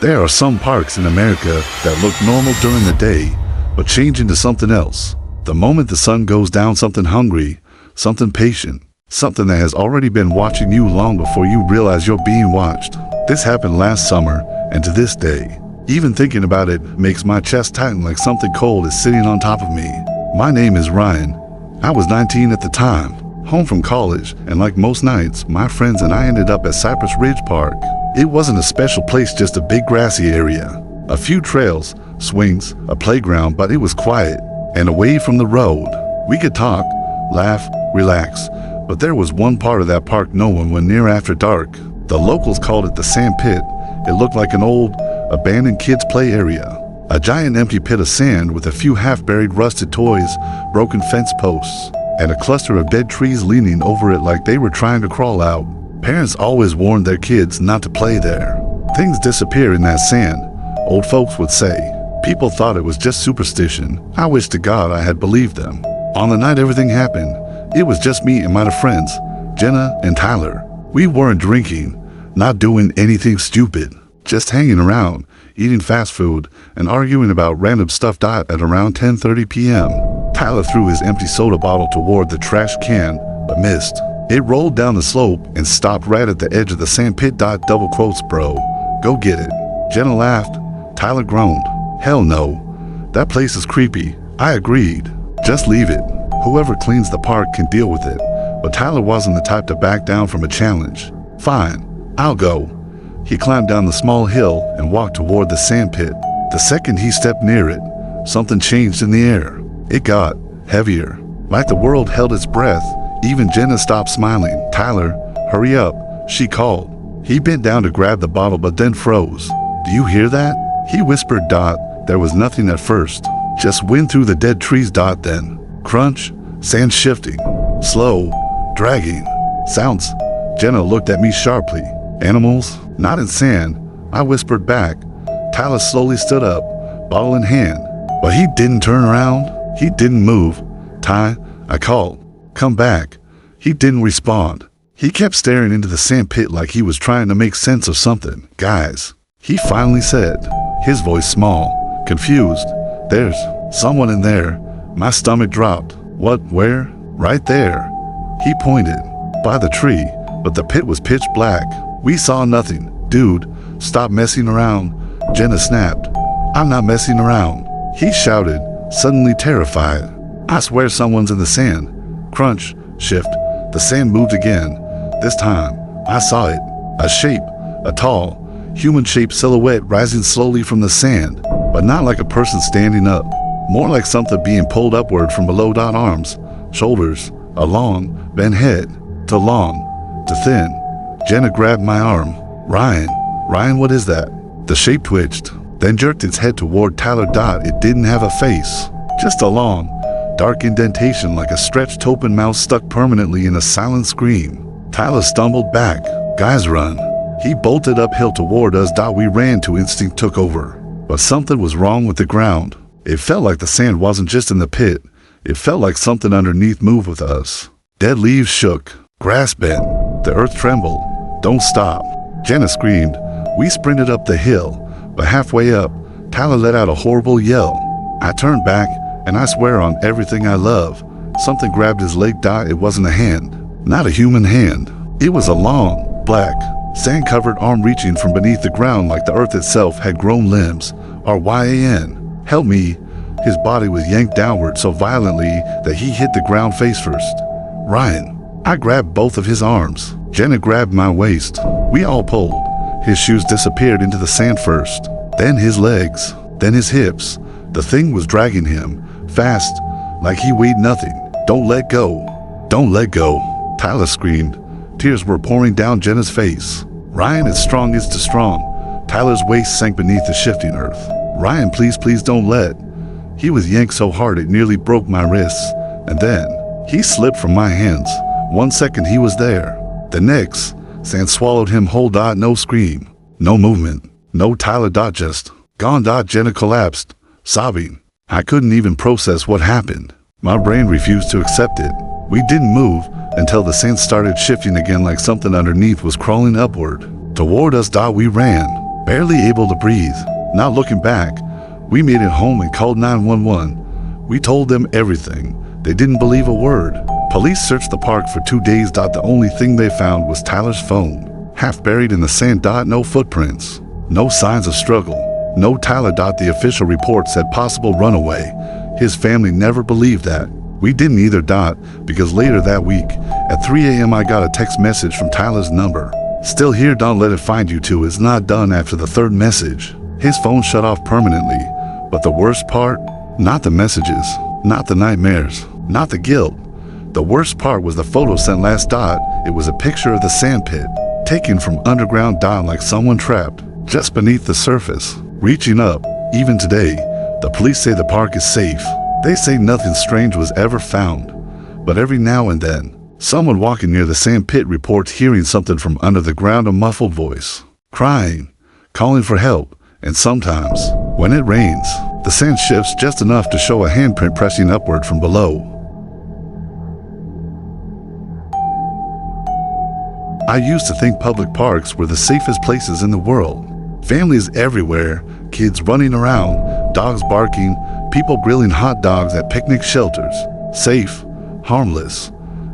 There are some parks in America that look normal during the day, but change into something else. The moment the sun goes down, something hungry, something patient, something that has already been watching you long before you realize you're being watched. This happened last summer, and to this day, even thinking about it makes my chest tighten like something cold is sitting on top of me. My name is Ryan. I was 19 at the time, home from college, and like most nights, my friends and I ended up at Cypress Ridge Park. It wasn't a special place, just a big grassy area. A few trails, swings, a playground, but it was quiet and away from the road. We could talk, laugh, relax, but there was one part of that park no one went near after dark. The locals called it the sand pit. It looked like an old, abandoned kids' play area. A giant empty pit of sand with a few half-buried rusted toys, broken fence posts, and a cluster of dead trees leaning over it like they were trying to crawl out. Parents always warned their kids not to play there. Things disappear in that sand, old folks would say. People thought it was just superstition. I wish to God I had believed them. On the night everything happened, it was just me and my friends, Jenna and Tyler. We weren't drinking, not doing anything stupid, just hanging around, eating fast food, and arguing about random stuff. At around 10:30 p.m., Tyler threw his empty soda bottle toward the trash can, but missed. It rolled down the slope and stopped right at the edge of the sand pit. Double quotes, bro. Go get it. Jenna laughed. Tyler groaned. Hell no. That place is creepy. I agreed. Just leave it. Whoever cleans the park can deal with it. But Tyler wasn't the type to back down from a challenge. Fine, I'll go. He climbed down the small hill and walked toward the sand pit. The second he stepped near it, something changed in the air. It got heavier, like the world held its breath. Even Jenna stopped smiling. Tyler, hurry up, she called. He bent down to grab the bottle but then froze. Do you hear that? He whispered. There was nothing at first, just wind through the dead trees. Then crunch, sand shifting, slow, dragging sounds. Jenna looked at me sharply. Animals? Not in sand, I whispered back. Tyler slowly stood up, bottle in hand, but he didn't turn around. He didn't move. Ty, I called. Come back. He didn't respond. He kept staring into the sand pit like he was trying to make sense of something. Guys, he finally said, his voice small, confused. There's someone in there. My stomach dropped. What? Where? Right there. He pointed. By the tree, but the pit was pitch black. We saw nothing. Dude, stop messing around. Jenna snapped. I'm not messing around. He shouted, suddenly terrified. I swear someone's in the sand. Crunch, shift. The sand moved again. This time, I saw it. A shape, a tall, human-shaped silhouette rising slowly from the sand, but not like a person standing up. More like something being pulled upward from below. Arms, shoulders, a long, bent head, to long, to thin. Jenna grabbed my arm. Ryan, what is that? The shape twitched, then jerked its head toward Tyler. It didn't have a face, just a long, dark indentation like a stretched open mouth stuck permanently in a silent scream. Tyler stumbled back. Guys, run. He bolted uphill toward us. We ran till instinct took over. But something was wrong with the ground. It felt like the sand wasn't just in the pit. It felt like something underneath moved with us. Dead leaves shook. Grass bent. The earth trembled. Don't stop. Jenna screamed. We sprinted up the hill, but halfway up, Tyler let out a horrible yell. I turned back, and I swear on everything I love, something grabbed his leg. It wasn't a hand. Not a human hand. It was a long, black, sand-covered arm reaching from beneath the ground like the earth itself had grown limbs. Ryan, help me. His body was yanked downward so violently that he hit the ground face first. Ryan. I grabbed both of his arms. Jenna grabbed my waist. We all pulled. His shoes disappeared into the sand first, then his legs, then his hips. The thing was dragging him, fast, like he weighed nothing. Don't let go. Don't let go. Tyler screamed. Tears were pouring down Jenna's face. Ryan, as strong as the strong. Tyler's waist sank beneath the shifting earth. Ryan, please don't let. He was yanked so hard it nearly broke my wrists. And then, he slipped from my hands. 1 second he was there. The next, sand swallowed him whole. No scream, no movement, no Tyler. Just gone. Jenna collapsed, sobbing. I couldn't even process what happened. My brain refused to accept it. We didn't move until the sand started shifting again like something underneath was crawling upward. Toward us. We ran. barely able to breathe. Not looking back, we made it home and called 911. We told them everything. They didn't believe a word. Police searched the park for 2 days. The only thing they found was Tyler's phone, half buried in the sand. No footprints, no signs of struggle, no Tyler. The official report said possible runaway. His family never believed that. We didn't either. Because later that week, at 3 a.m. I got a text message from Tyler's number. Still here, don't let it find you too. It's not done after the third message. His phone shut off permanently. But the worst part, not the messages, not the nightmares, not the guilt. The worst part was the photo sent last. It was a picture of the sand pit, taken from underground. Like someone trapped just beneath the surface, reaching up. Even today, the police say the park is safe. They say nothing strange was ever found. But every now and then, someone walking near the sand pit reports hearing something from under the ground, a muffled voice, crying, calling for help. And sometimes, when it rains, the sand shifts just enough to show a handprint pressing upward from below. I used to think public parks were the safest places in the world. Families everywhere, kids running around, dogs barking, people grilling hot dogs at picnic shelters. Safe, harmless,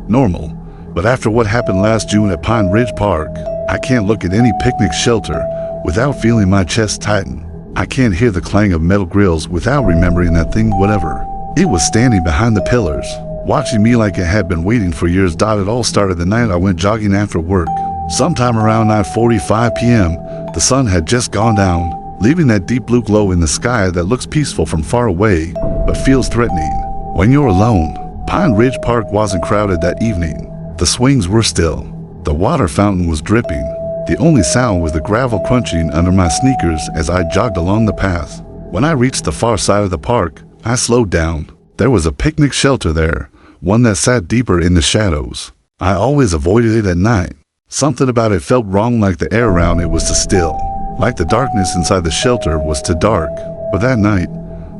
normal. But after what happened last June at Pine Ridge Park, I can't look at any picnic shelter without feeling my chest tighten. I can't hear the clang of metal grills without remembering that thing, whatever. It was standing behind the pillars, watching me like it had been waiting for years. It all started the night I went jogging after work. Sometime around 9:45 p.m., the sun had just gone down, leaving that deep blue glow in the sky that looks peaceful from far away, but feels threatening when you're alone. Pine Ridge Park wasn't crowded that evening. The swings were still. The water fountain was dripping. The only sound was the gravel crunching under my sneakers as I jogged along the path. When I reached the far side of the park, I slowed down. There was a picnic shelter there, one that sat deeper in the shadows. I always avoided it at night. Something about it felt wrong, like the air around it was too still, like the darkness inside the shelter was too dark. But that night,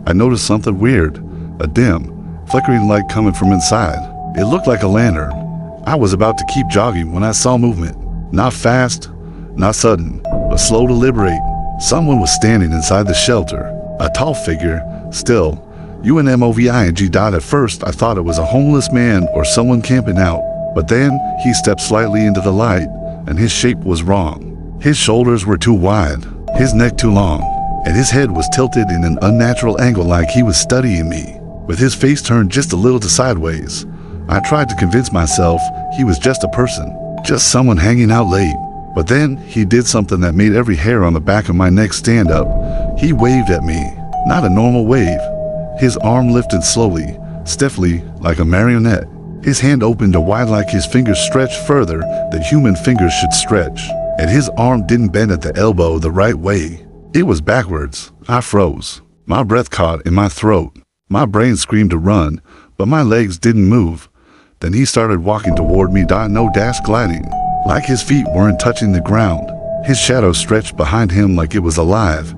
I noticed something weird, a dim, flickering light coming from inside. It looked like a lantern. I was about to keep jogging when I saw movement. Not fast, not sudden, but slow, deliberate. Someone was standing inside the shelter, a tall figure, still, UNMOVING. At first, I thought it was a homeless man or someone camping out, but then he stepped slightly into the light, and his shape was wrong. His shoulders were too wide, his neck too long, and his head was tilted in an unnatural angle, like he was studying me, with his face turned just a little to sideways. I tried to convince myself he was just a person, just someone hanging out late. But then he did something that made every hair on the back of my neck stand up. He waved at me, not a normal wave. His arm lifted slowly, stiffly, like a marionette. His hand opened wide, like his fingers stretched further than human fingers should stretch. And his arm didn't bend at the elbow the right way. It was backwards. I froze. My breath caught in my throat. My brain screamed to run, but my legs didn't move. Then he started walking toward me. No dash gliding, like his feet weren't touching the ground. His shadow stretched behind him like it was alive,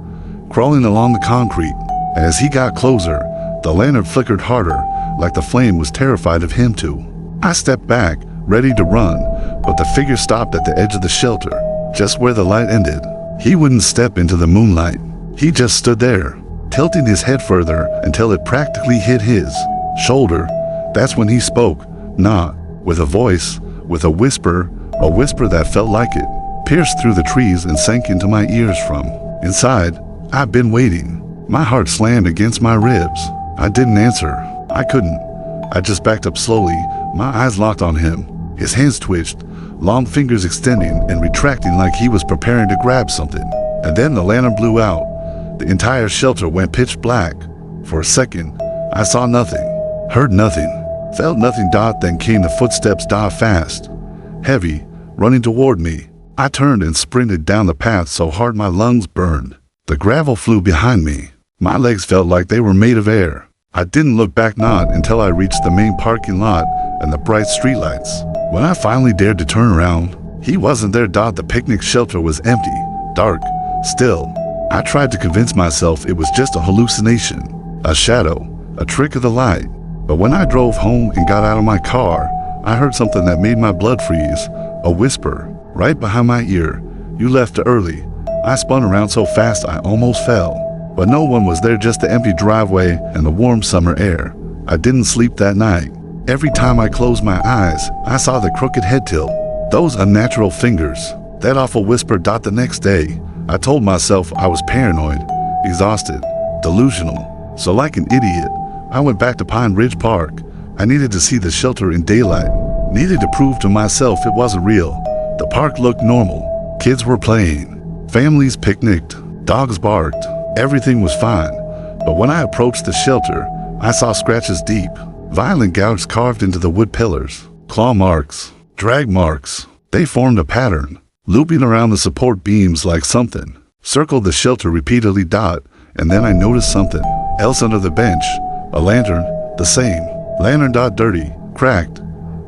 crawling along the concrete. And as he got closer, the lantern flickered harder, like the flame was terrified of him too. I stepped back, ready to run, but the figure stopped at the edge of the shelter, just where the light ended. He wouldn't step into the moonlight. He just stood there, tilting his head further until it practically hit his shoulder. That's when he spoke, not with a voice, with a whisper that felt like it pierced through the trees and sank into my ears from inside. I've been waiting. My heart slammed against my ribs. I didn't answer. I couldn't. I just backed up slowly, my eyes locked on him. His hands twitched, long fingers extending and retracting like he was preparing to grab something. And then the lantern blew out. The entire shelter went pitch black. For a second, I saw nothing, heard nothing, felt nothing. Then came the footsteps. Fast, heavy, running toward me. I turned and sprinted down the path so hard my lungs burned. The gravel flew behind me. My legs felt like they were made of air. I didn't look back, not until I reached the main parking lot and the bright streetlights. When I finally dared to turn around, he wasn't there. The picnic shelter was empty, dark, still. I tried to convince myself it was just a hallucination, a shadow, a trick of the light. But when I drove home and got out of my car, I heard something that made my blood freeze, a whisper right behind my ear. You left early. I spun around so fast I almost fell. But no one was there, just the empty driveway and the warm summer air. I didn't sleep that night. Every time I closed my eyes, I saw the crooked head tilt, those unnatural fingers, that awful whisper. The next day, I told myself I was paranoid, exhausted, delusional. So like an idiot, I went back to Pine Ridge Park. I needed to see the shelter in daylight, needed to prove to myself it wasn't real. The park looked normal. Kids were playing, families picnicked, dogs barked. Everything was fine. But when I approached the shelter, I saw scratches deep, violent gouges carved into the wood pillars, claw marks, drag marks. They formed a pattern, looping around the support beams like something circled the shelter repeatedly. And then I noticed something else under the bench, a lantern, the same lantern. Dirty, cracked,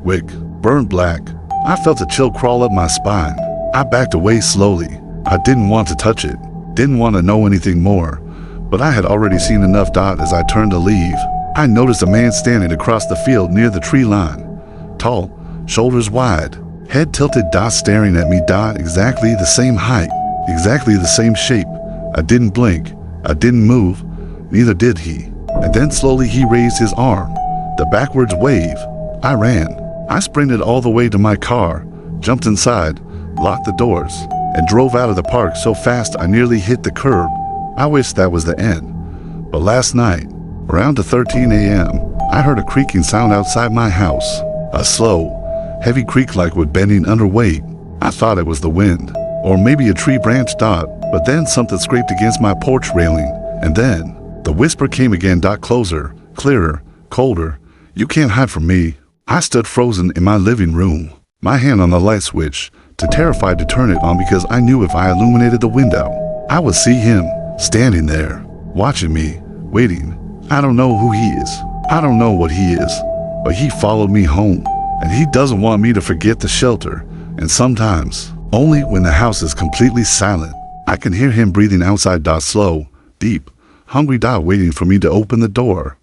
wick, burned black. I felt a chill crawl up my spine. I backed away slowly. I didn't want to touch it, didn't want to know anything more, but I had already seen enough. As I turned to leave, I noticed a man standing across the field near the tree line. Tall, shoulders wide, head tilted. Staring at me. Exactly the same height, exactly the same shape. I didn't blink, I didn't move, neither did he. And then slowly he raised his arm, the backwards wave. I ran. I sprinted all the way to my car, jumped inside, locked the doors, and drove out of the park so fast I nearly hit the curb. I wish that was the end. But last night, around 13 a.m., I heard a creaking sound outside my house. A slow, heavy creak like wood bending under weight. I thought it was the wind, or maybe a tree branch. But then something scraped against my porch railing, and then the whisper came again. Closer, clearer, colder. You can't hide from me. I stood frozen in my living room, my hand on the light switch, too terrified to turn it on because I knew if I illuminated the window, I would see him standing there, watching me, waiting. I don't know who he is. I don't know what he is, but he followed me home, and he doesn't want me to forget the shelter. And sometimes, only when the house is completely silent, I can hear him breathing outside. Slow, deep, hungry. Waiting for me to open the door.